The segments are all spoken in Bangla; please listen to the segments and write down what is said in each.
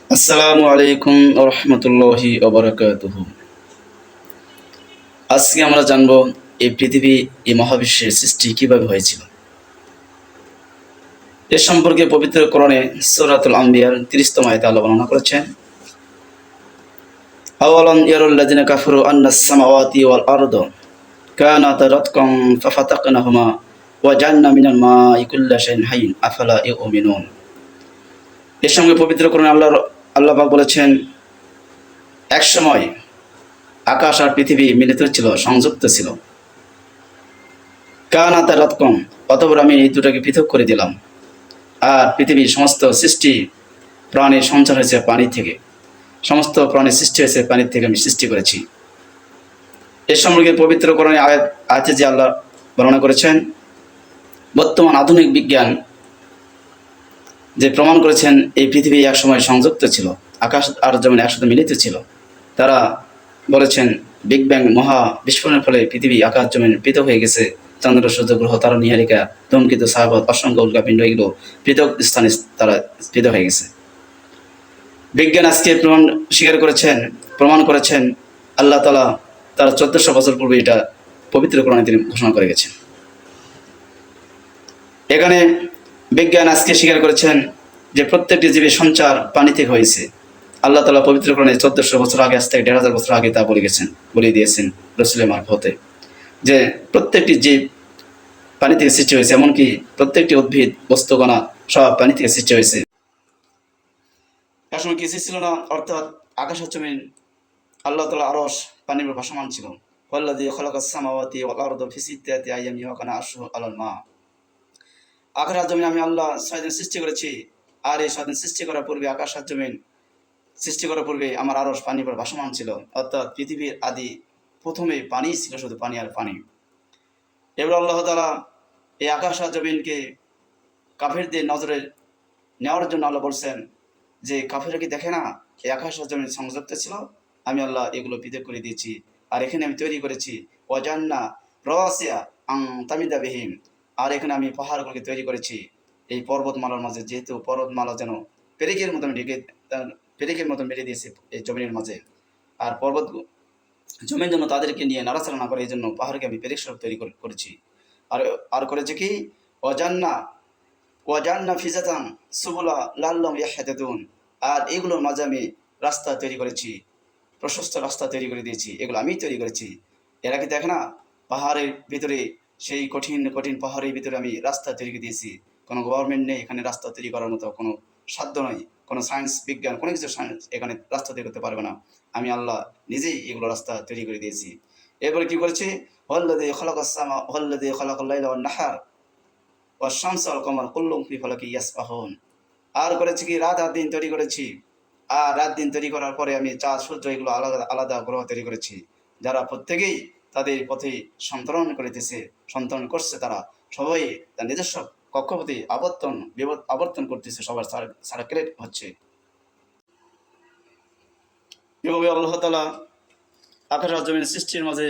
আসসালামু আলাইকুম ওয়া রাহমাতুল্লাহি ওয়া বারাকাতুহু। আজকে আমরা জানব এই পৃথিবী, এই মহাবিশ্বের সৃষ্টি কিভাবে হয়েছিল। এ সম্পর্কে পবিত্র কোরআনে সূরাতুল আম্বিয়ার 30তম আয়াতে আল্লাহ বর্ণনা করেছেন, আওয়ালাম ইয়ারাল্লাযিনা কাফারু আন্নাস সামাওয়াতি ওয়াল আরদা কানাতা রাতকান ফাফাতাকনাহুমা ওয়া জাআলনা মিনাল মা'i কুল্লা শাইইন হাইয়্যিন আফালা ইউমিনুন। এর সঙ্গে পবিত্র কোরআনে আল্লাহ পাক বলেছেন, এক সময় আকাশ আর পৃথিবী মিলিত ছিল, সংযুক্ত ছিল। কানাতা রাতকম, অতঃপর আমি এই দুটাকে পৃথক করে দিলাম। আর পৃথিবীর সমস্ত সৃষ্টি প্রাণীর সঞ্চার হয়েছে পানি থেকে, সমস্ত প্রাণীর সৃষ্টি হয়েছে পানির থেকে আমি সৃষ্টি করেছি। এর সম্পর্কে পবিত্র কোরআনে আয়াতে যে আল্লাহ বর্ণনা করেছেন, বর্তমান আধুনিক বিজ্ঞান যে প্রমাণ করেছেন এই পৃথিবী একসময় সংযুক্ত ছিল, আকাশ আর জমিন একসাথে মিলিত ছিল। তারা বলেছেন বিগ ব্যাং মহা বিস্ফোরণের ফলে পৃথিবী আকাশ জমিন পৃথক হয়ে গেছে। চন্দ্র, সূর্য, গ্রহ, তারা, নীহারিকা, ধূমকেতু, ছায়াপথ, অসংখ্য উল্কাপিণ্ড এগুলো পৃথক স্থানে তারা পৃথক হয়ে গেছে। বিজ্ঞান আজকে প্রমাণ করেছেন আল্লাহ তাআলা তার 1400 বছর পূর্বে এটা পবিত্র কোরআনে তিনি ঘোষণা করে গেছেন। এখানে বিজ্ঞান আজকে স্বীকার করেছেন যে প্রত্যেকটি জীবের সঞ্চার পানি থেকে হয়েছে। আল্লাহ তাআলা পবিত্র কোরআনে 1400 বছর আগে, আজ থেকে 1500 বছর আগে তা বলে দিয়েছেন রাসূলের মারফতে, যে প্রত্যেকটি জীব পানি থেকে সৃষ্টি হয়েছে, এমনকি প্রত্যেকটি উদ্ভিদ, বস্তুকণা সব পানি থেকে সৃষ্টি হয়েছে। একসময় কিছুই ছিল না, অর্থাৎ আকাশ জমিন, আল্লাহ তাআলা আরশ পানির উপর ভাসমান ছিল। ওয়াল্লাযী খালাকাস সামাওয়াতি ওয়াল আরদা ফি সিত্তাতি আইয়ামিন ওয়া কানা আরশুহু আলাল মা। আকাশ আর জমিন আমি আল্লাহ 6 দিন সৃষ্টি করেছি। আর এই 6 দিন সৃষ্টি করার পূর্বে, আকাশ আর জমিন সৃষ্টি করার পূর্বে আমার আরশ পানির উপর ভাসমান ছিল। অর্থাৎ পৃথিবীর আদি প্রথমে পানি ছিল, শুধু পানি আর পানি। এবার আল্লাহ তাআলা এই আকাশ আর জমিনকে কাফেরদের নজরে নেওয়ার জন্য আল্লাহ বলছেন যে কাফেররা কি দেখে না এই আকাশ আর জমিন সংযুক্ত ছিল, আমি আল্লাহ এগুলো পৃথক করে দিয়েছি। আর এখানে আমি তৈরি করেছি ওয়াজান্না রাওয়াসিয়া আন তামিদা বিহিম, আর এখানে আমি পাহাড়গুলোকে তৈরি করেছি এই পর্বতমালার মাঝে, যেহেতু পর্বতমালা যেন পেরেকের মতো মেরে দিয়েছে এই জমিনের মাঝে। আর জমিন যেন তাদেরকে নিয়ে নাড়াচাড়া না করে, এই জন্য পাহাড়কে আমি পেরেক স্বরূপ তৈরি করেছি। আর আর করেছে কি ওয়াজান্না ফিজাতান সুবুলা লাল্লাহুম ইয়াহতাদুন, আর এগুলোর মাঝে আমি রাস্তা তৈরি করেছি, প্রশস্ত রাস্তা তৈরি করে দিয়েছি, এগুলো আমি তৈরি করেছি। এরা কি দেখে না পাহাড়ের ভিতরে, সেই কঠিন কঠিন পাহাড়ের ভিতরে আমি রাস্তা তৈরি করে দিয়েছি। কোনো গভর্নমেন্ট নেই এখানে রাস্তা তৈরি করার মতো, কোনো সাধ্য নয়, কোনো সায়েন্স বিজ্ঞান কোনো কিছু এখানে রাস্তা তৈরি করতে পারবে না। আমি আল্লাহ নিজেই এগুলো রাস্তা তৈরি করে দিয়েছি। এরপরে কি করেছি, ওয়াল্লাযী খালাকাল লাইলা ওয়ান নাহার ওয়াশ শামসা ওয়াল কমার কুল্লুম ফি ফালাকি ইয়াসবাহুন। আর করেছি কি রাত আর দিন তৈরি করেছি। আর রাত দিন তৈরি করার পরে আমি চাঁদ, সূর্য এগুলো আলাদা আলাদা গ্রহ তৈরি করেছি, যারা প্রত্যেকেই তাদের পথে সন্তরণ করছে। তারা সবাই তার নিজস্ব কক্ষপথে আবর্তন করতেছে, সবার সার্কেলেট হচ্ছে। এভাবে আল্লাহ তাআলা আকাশ আর জমিনের সৃষ্টির মাঝে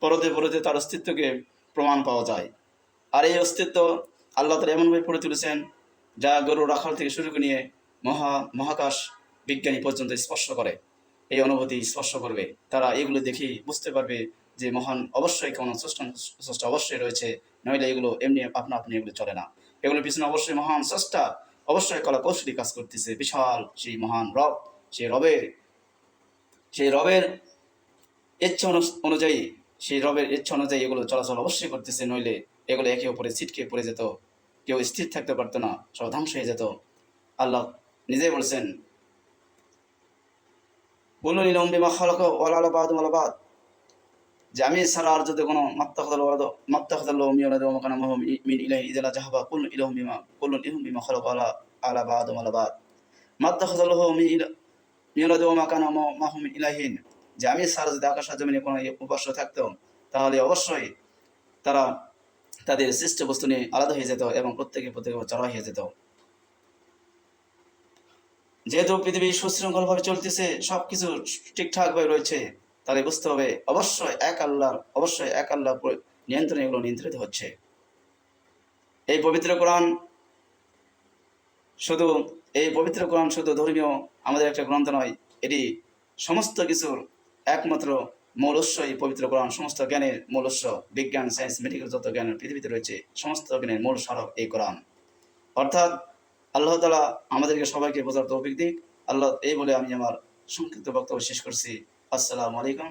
পরতে পরতে তার অস্তিত্বকে প্রমাণ পাওয়া যায়। আর এই অস্তিত্ব আল্লাহ তাআলা এমনভাবে পড়ে তুলেছেন যা গরু রাখাল থেকে শুরু করে নিয়ে মহাকাশ বিজ্ঞানী পর্যন্ত স্পর্শ করে। এই অনুভূতি স্পর্শ করবে, তারা এগুলো দেখেই বুঝতে পারবে যে মহান অবশ্যই কোনো স্রষ্টা অবশ্যই রয়েছে, নইলে এগুলো এমনি আপনি এগুলো চলে না। এগুলোর পিছনে অবশ্যই মহান স্রষ্টা, অবশ্যই কলা কৌশলী কাজ করতেছে। বিশাল সেই মহান রব, সেই রবের ইচ্ছা অনুযায়ী এগুলো চলাচল অবশ্যই করতেছে, নইলে এগুলো একে অপরে ছিটকে পড়ে যেত, কেউ স্থির থাকতে পারতো না, সব ধ্বংস হয়ে যেত। আল্লাহ নিজেই বলছেন, বলুন ইলাহুম বিমা খালাকা ওয়ালা আলা বাদুম আলা বাদ, যে আমি ছাড়া আর যদি কোনো মাত্তাখাযাল্লাহু মিন ওয়ালাদিন ওয়া মা কানা মাআহু মিন ইলাহিন ইযা লাযাহাবা কুল্লুন ইলাহুম বিমা খালাকা ওয়ালা আলা বাদুম আলা বাদ মাত্তাখাযাল্লাহু মিন ওয়ালাদিন ওয়া মা কানা মাআহু মিন ইলাহিন, যে আমি ছাড়া যদি আকাশ আর জমিনে কোনো উপাস্য থাকতো তাহলে অবশ্যই তারা তাদের সৃষ্ট বস্তু নিয়ে আলাদা হয়ে যেত এবং প্রত্যেকে চারা হয়ে যেত। যেহেতু পৃথিবী সুশৃঙ্খলভাবে চলতেছে, সবকিছু ঠিকঠাকভাবে রয়েছে, তাহলে বুঝতে হবে অবশ্যই এক আল্লাহ নিয়ন্ত্রণে এগুলো নিয়ন্ত্রিত হচ্ছে। এই পবিত্র কোরআন শুধু এই পবিত্র কোরআন শুধু ধর্মীয় আমাদের একটা গ্রন্থ নয়, এটি সমস্ত কিছুর একমাত্র মূল উৎস। এই পবিত্র কোরআন সমস্ত জ্ঞানের মূল উৎস। বিজ্ঞান, সায়েন্স, মেডিকেল যত জ্ঞান পৃথিবীতে রয়েছে সমস্ত জ্ঞানের মূল স্মারক এই কোরআন। অর্থাৎ আল্লাহ তাআলা আমাদেরকে সবাইকে বোঝার তৌফিক দিক। আল্লাহ এই বলে আমি আমার সংক্ষিপ্ত বক্তব্য শেষ করছি। আসসালামু আলাইকুম।